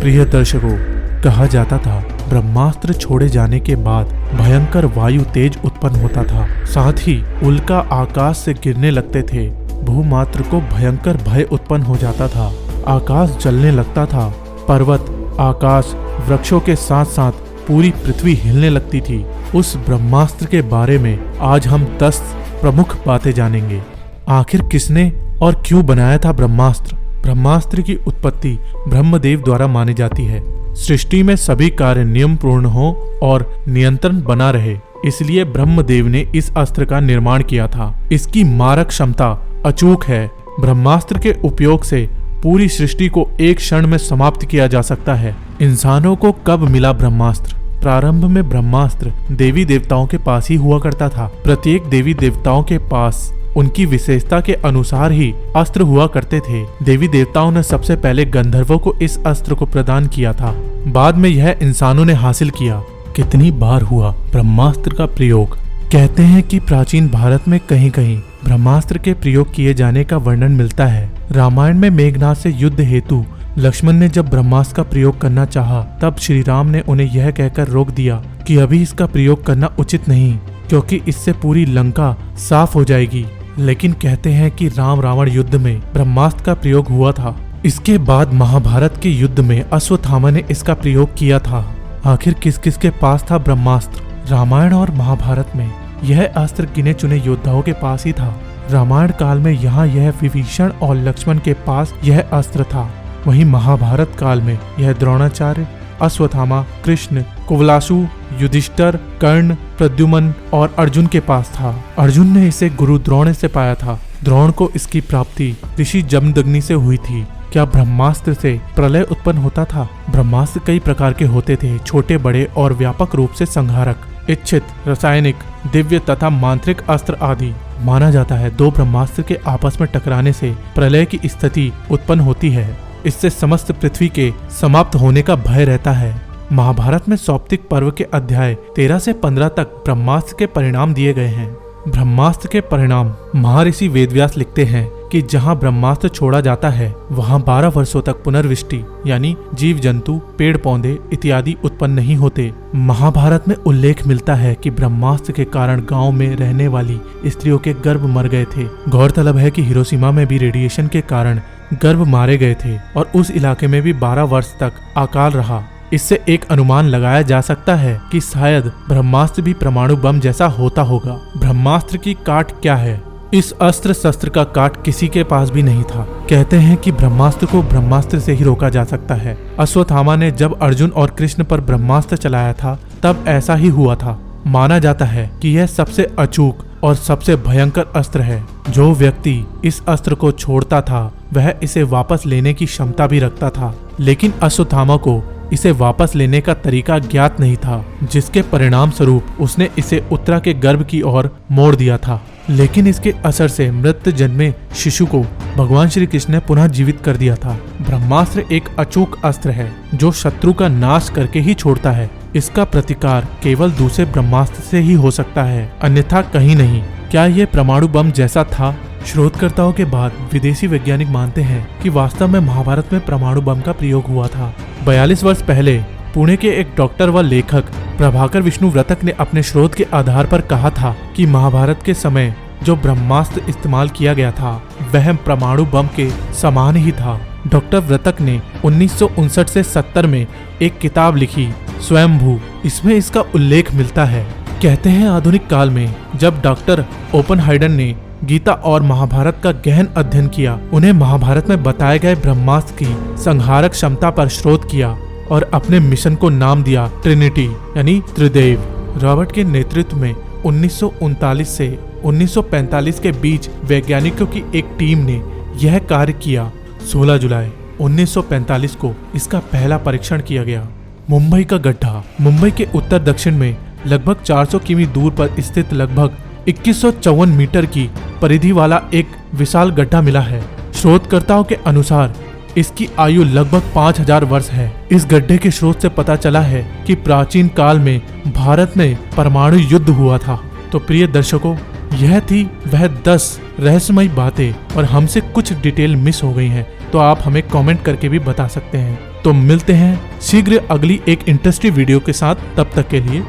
प्रिय दर्शकों, कहा जाता था ब्रह्मास्त्र छोड़े जाने के बाद भयंकर वायु तेज उत्पन्न होता था। साथ ही उल्का आकाश से गिरने लगते थे। भूमात्र को भयंकर भय उत्पन्न हो जाता था। आकाश जलने लगता था। पर्वत, आकाश, वृक्षों के साथ साथ पूरी पृथ्वी हिलने लगती थी। उस ब्रह्मास्त्र के बारे में आज हम 10 प्रमुख बातें जानेंगे। आखिर किसने और क्यों बनाया था ब्रह्मास्त्र? ब्रह्मास्त्र की उत्पत्ति ब्रह्मदेव द्वारा मानी जाती है। सृष्टि में सभी कार्य नियम पूर्ण हो और नियंत्रण बना रहे, इसलिए ब्रह्मदेव ने इस अस्त्र का निर्माण किया था। इसकी मारक क्षमता अचूक है। ब्रह्मास्त्र के उपयोग से पूरी सृष्टि को एक क्षण में समाप्त किया जा सकता है। इंसानों को कब मिला ब्रह्मास्त्र? प्रारंभ में ब्रह्मास्त्र देवी देवताओं के पास ही हुआ करता था। प्रत्येक देवी देवताओं के पास उनकी विशेषता के अनुसार ही अस्त्र हुआ करते थे। देवी देवताओं ने सबसे पहले गंधर्वों को इस अस्त्र को प्रदान किया था। बाद में यह इंसानों ने हासिल किया। कितनी बार हुआ ब्रह्मास्त्र का प्रयोग? कहते हैं कि प्राचीन भारत में कहीं कहीं ब्रह्मास्त्र के प्रयोग किए जाने का वर्णन मिलता है। रामायण में मेघनाद से युद्ध हेतु लक्ष्मण ने जब ब्रह्मास्त्र का प्रयोग करना चाहा, तब श्री राम ने उन्हें यह कहकर रोक दिया कि अभी इसका प्रयोग करना उचित नहीं, क्योंकि इससे पूरी लंका साफ हो जाएगी। लेकिन कहते हैं कि राम रावण युद्ध में ब्रह्मास्त्र का प्रयोग हुआ था। इसके बाद महाभारत के युद्ध में अश्वत्थामा ने इसका प्रयोग किया था। आखिर किस किस के पास था ब्रह्मास्त्र? रामायण और महाभारत में यह अस्त्र गिने चुने योद्धाओं के पास ही था। रामायण काल में यहाँ यह विभीषण और लक्ष्मण के पास यह अस्त्र था। वहीं महाभारत काल में यह द्रोणाचार्य, अश्वत्थामा, कृष्ण, कुवलाशु, युधिष्ठिर, कर्ण, प्रद्युम्न और अर्जुन के पास था। अर्जुन ने इसे गुरु द्रोण से पाया था। द्रोण को इसकी प्राप्ति ऋषि जमदग्नि से हुई थी। क्या ब्रह्मास्त्र से प्रलय उत्पन्न होता था? ब्रह्मास्त्र कई प्रकार के होते थे, छोटे बड़े और व्यापक रूप से संहारक, इच्छित, रासायनिक, दिव्य तथा मांत्रिक अस्त्र आदि। माना जाता है 2 ब्रह्मास्त्र के आपस में टकराने से प्रलय की स्थिति उत्पन्न होती है। इससे समस्त पृथ्वी के समाप्त होने का भय रहता है। महाभारत में सौप्तिक पर्व के अध्याय 13 से 15 तक ब्रह्मास्त्र के परिणाम दिए गए हैं। ब्रह्मास्त्र के परिणाम महर्षि वेदव्यास लिखते हैं कि जहां ब्रह्मास्त्र छोड़ा जाता है वहां 12 वर्षों तक पुनर्वृष्टि यानी जीव जंतु, पेड़ पौधे इत्यादि उत्पन्न नहीं होते। महाभारत में उल्लेख मिलता है कि ब्रह्मास्त्र के कारण गांव में रहने वाली स्त्रियों के गर्भ मर गए थे। गौरतलब है कि हिरोशिमा में भी रेडिएशन के कारण गर्भ मारे गए थे और उस इलाके में भी 12 वर्ष तक अकाल रहा। इससे एक अनुमान लगाया जा सकता है कि शायद ब्रह्मास्त्र भी परमाणु बम जैसा होता होगा। ब्रह्मास्त्र की काट क्या है? इस अस्त्र शस्त्र का काट किसी के पास भी नहीं था। कहते हैं कि ब्रह्मास्त्र को ब्रह्मास्त्र से ही रोका जा सकता है। अश्वत्थामा ने जब अर्जुन और कृष्ण पर ब्रह्मास्त्र चलाया था तब ऐसा ही हुआ था। माना जाता है कि यह सबसे अचूक और सबसे भयंकर अस्त्र है। जो व्यक्ति इस अस्त्र को छोड़ता था वह इसे वापस लेने की क्षमता भी रखता था, लेकिन अश्वत्थामा को इसे वापस लेने का तरीका ज्ञात नहीं था, जिसके परिणाम स्वरूप उसने इसे उत्तरा के गर्भ की ओर मोड़ दिया था। लेकिन इसके असर से मृत जन्मे शिशु को भगवान श्री कृष्ण ने पुनः जीवित कर दिया था। ब्रह्मास्त्र एक अचूक अस्त्र है जो शत्रु का नाश करके ही छोड़ता है। इसका प्रतिकार केवल दूसरे ब्रह्मास्त्र से ही हो सकता है, अन्यथा कहीं नहीं। क्या ये परमाणु बम जैसा था? शोधकर्ताओं के बाद विदेशी वैज्ञानिक मानते हैं कि वास्तव में महाभारत में परमाणु बम का प्रयोग हुआ था। 42 वर्ष पहले पुणे के एक डॉक्टर व लेखक प्रभाकर विष्णुव्रतक ने अपने शोध के आधार पर कहा था कि महाभारत के समय जो ब्रह्मास्त्र इस्तेमाल किया गया था वह परमाणु बम के समान ही था। डॉक्टर व्रतक ने 1959 से 70 में एक किताब लिखी, स्वयंभू। इसमें इसका उल्लेख मिलता है। कहते हैं आधुनिक काल में जब डॉक्टर ओपनहाइडर ने गीता और महाभारत का गहन अध्ययन किया, उन्हें महाभारत में बताए गए ब्रह्मास्त्र की संहारक क्षमता पर शोध किया और अपने मिशन को नाम दिया ट्रिनिटी यानी त्रिदेव। रॉबर्ट के नेतृत्व में 1939 से 1945 के बीच वैज्ञानिकों की एक टीम ने यह कार्य किया। 16 जुलाई 1945 को इसका पहला परीक्षण किया गया। मुंबई का गड्ढा। मुंबई के उत्तर दक्षिण में लगभग 400 किमी दूर पर स्थित लगभग 2154 मीटर की परिधि वाला एक विशाल गड्ढा मिला है। शोधकर्ताओं के अनुसार इसकी आयु लगभग 5000 वर्ष है। इस गड्ढे के स्रोत से पता चला है कि प्राचीन काल में भारत में परमाणु युद्ध हुआ था। तो प्रिय दर्शकों, यह थी वह 10 रहस्यमयी बातें और हमसे कुछ डिटेल मिस हो गई हैं, तो आप हमें कमेंट करके भी बता सकते हैं। तो मिलते हैं शीघ्र अगली एक इंटरेस्टिंग वीडियो के साथ। तब तक के लिए